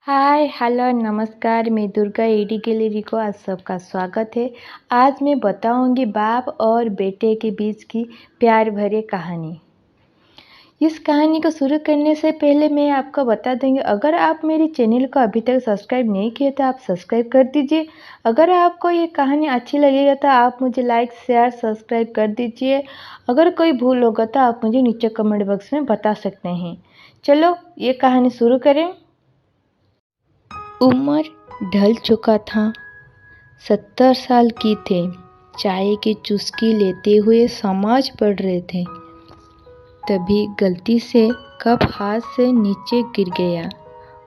Hi hello नमस्कार। मैं Durga AD gallery को आज सबका स्वागत है। आज मैं बताऊंगी बाप और बेटे के बीच की प्यार भरी कहानी। इस कहानी को शुरू करने से पहले मैं आपको बता दूंगी, अगर आप मेरे चैनल को अभी तक सब्सक्राइब नहीं किए तो आप सब्सक्राइब कर दीजिए। अगर आपको ये कहानी अच्छी लगेगा तो आप मुझे लाइक शेयर सब्सक्राइब कर दीजिए। अगर कोई भूल होगा तो आप मुझे नीचे कमेंट बॉक्स में बता सकते हैं। चलो ये कहानी शुरू करें। उम्र ढल चुका था। 70 साल की थे। चाय की चुस्की लेते हुए समाज पढ़ रहे थे। तभी गलती से कप हाथ से नीचे गिर गया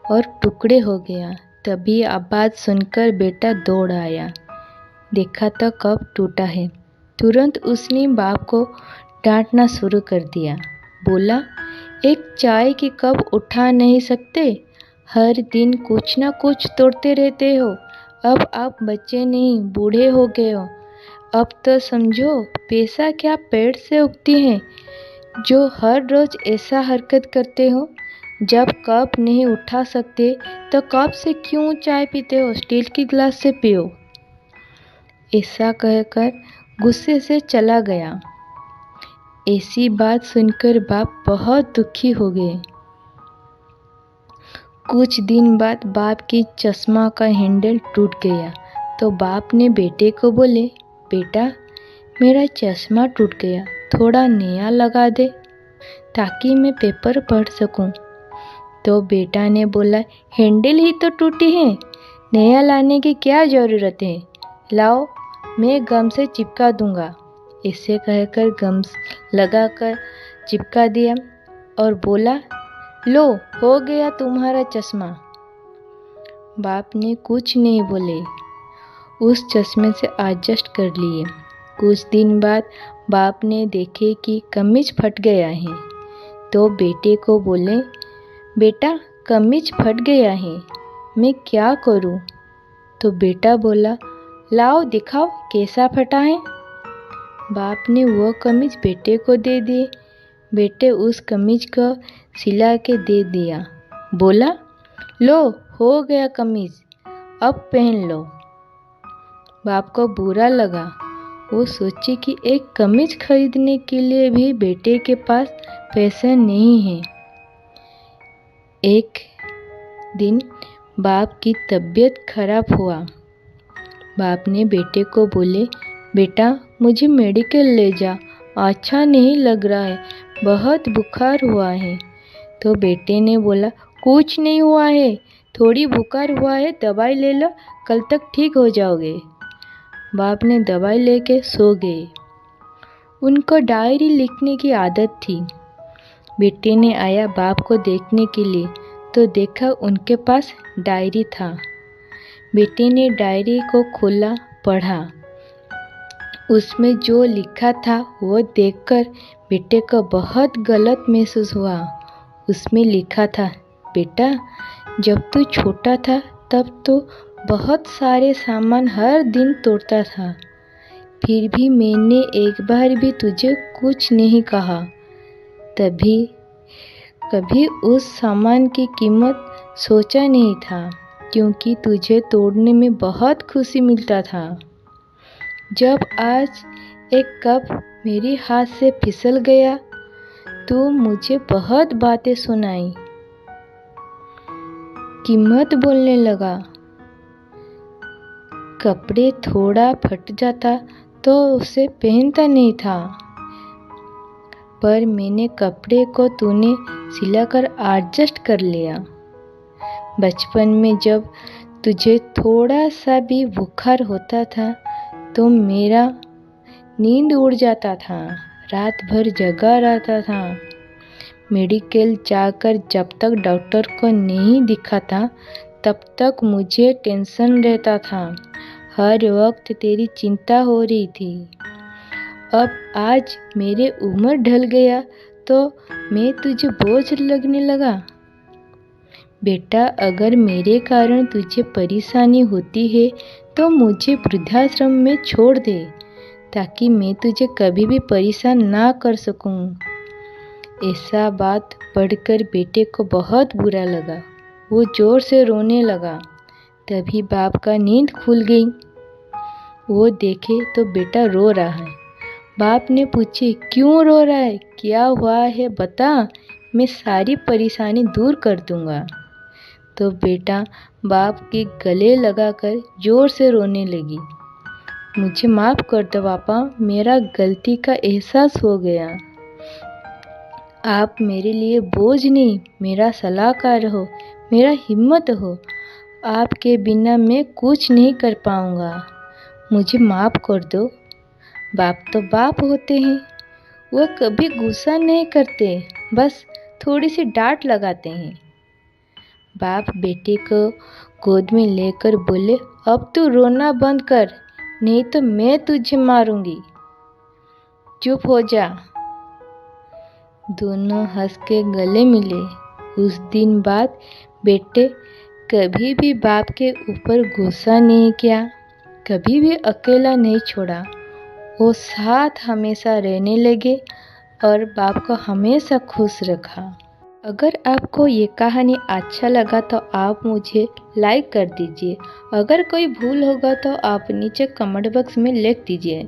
और टुकड़े हो गया। तभी आवाज़ सुनकर बेटा दौड़ आया। देखा तो कप टूटा है। तुरंत उसने बाप को डांटना शुरू कर दिया। बोला, एक चाय की कप उठा नहीं सकते? हर दिन कुछ ना कुछ तोड़ते रहते हो। अब आप बच्चे नहीं बूढ़े हो गए हो। अब तो समझो पैसा क्या पेड़ से उगती है जो हर रोज ऐसा हरकत करते हो। जब कप नहीं उठा सकते तो कप से क्यों चाय पीते हो? स्टील की गिलास से पियो। ऐसा कहकर गुस्से से चला गया। ऐसी बात सुनकर बाप बहुत दुखी हो गए। कुछ दिन बाद बाप की चश्मा का हैंडल टूट गया तो बाप ने बेटे को बोले, बेटा मेरा चश्मा टूट गया, थोड़ा नया लगा दे ताकि मैं पेपर पढ़ सकूं। तो बेटा ने बोला, हैंडल ही तो टूटी है, नया लाने की क्या ज़रूरत है? लाओ मैं गम से चिपका दूंगा। ऐसे कहकर गम लगाकर चिपका दिया और बोला, लो हो गया तुम्हारा चश्मा। बाप ने कुछ नहीं बोले, उस चश्मे से एडजस्ट कर लिए। कुछ दिन बाद बाप ने देखे कि कमीज फट गया है तो बेटे को बोले, बेटा कमीज फट गया है, मैं क्या करूं? तो बेटा बोला, लाओ दिखाओ कैसा फटा है। बाप ने वो कमीज बेटे को दे दिए। बेटे उस कमीज को सिला के दे दिया। बोला, लो हो गया कमीज, अब पहन लो। बाप को बुरा लगा। वो सोची कि एक कमीज खरीदने के लिए भी बेटे के पास पैसे नहीं है। एक दिन बाप की तबीयत खराब हुआ। बाप ने बेटे को बोले, बेटा मुझे मेडिकल ले जा, अच्छा नहीं लग रहा है, बहुत बुखार हुआ है। तो बेटे ने बोला, कुछ नहीं हुआ है, थोड़ी बुखार हुआ है, दवाई ले लो, कल तक ठीक हो जाओगे। बाप ने दवाई लेके सो गए। उनको डायरी लिखने की आदत थी। बेटे ने आया बाप को देखने के लिए तो देखा उनके पास डायरी था। बेटे ने डायरी को खोला, पढ़ा। उसमें जो लिखा था वो देखकर बेटे को बहुत गलत महसूस हुआ। उसमें लिखा था, बेटा जब तू छोटा था तब तो बहुत सारे सामान हर दिन तोड़ता था, फिर भी मैंने एक बार भी तुझे कुछ नहीं कहा। तभी कभी उस सामान की कीमत सोचा नहीं था क्योंकि तुझे तोड़ने में बहुत खुशी मिलता था। जब आज एक कप मेरे हाथ से फिसल गया तो मुझे बहुत बातें सुनाई। कीमत बोलने लगा। कपड़े थोड़ा फट जाता तो उसे पहनता नहीं था, पर मैंने कपड़े को तूने सिलाकर एडजस्ट कर लिया। बचपन में जब तुझे थोड़ा सा भी बुखार होता था तो मेरा नींद उड़ जाता था, रात भर जगा रहता था। मेडिकल जाकर जब तक डॉक्टर को नहीं दिखा था तब तक मुझे टेंशन रहता था, हर वक्त तेरी चिंता हो रही थी। अब आज मेरे उम्र ढल गया तो मैं तुझे बोझ लगने लगा। बेटा अगर मेरे कारण तुझे परेशानी होती है तो मुझे वृद्धाश्रम में छोड़ दे ताकि मैं तुझे कभी भी परेशान ना कर सकूं। ऐसा बात पढ़कर बेटे को बहुत बुरा लगा। वो ज़ोर से रोने लगा। तभी बाप का नींद खुल गई। वो देखे तो बेटा रो रहा है। बाप ने पूछे, क्यों रो रहा है, क्या हुआ है बता, मैं सारी परेशानी दूर कर दूंगा। तो बेटा बाप के गले लगाकर ज़ोर से रोने लगी। मुझे माफ़ कर दो पापा, मेरा गलती का एहसास हो गया। आप मेरे लिए बोझ नहीं, मेरा सलाहकार हो, मेरा हिम्मत हो। आपके बिना मैं कुछ नहीं कर पाऊँगा। मुझे माफ़ कर दो। बाप तो बाप होते हैं, वो कभी गुस्सा नहीं करते, बस थोड़ी सी डांट लगाते हैं। बाप बेटे को गोद में लेकर बोले, अब तू रोना बंद कर, नहीं तो मैं तुझे मारूंगी। चुप हो जा। दोनों हंस के गले मिले। उस दिन बाद बेटे कभी भी बाप के ऊपर गुस्सा नहीं किया, कभी भी अकेला नहीं छोड़ा। वो साथ हमेशा रहने लगे और बाप को हमेशा खुश रखा। अगर आपको ये कहानी अच्छा लगा तो आप मुझे लाइक कर दीजिए। अगर कोई भूल होगा तो आप नीचे कमेंट बॉक्स में लिख दीजिए।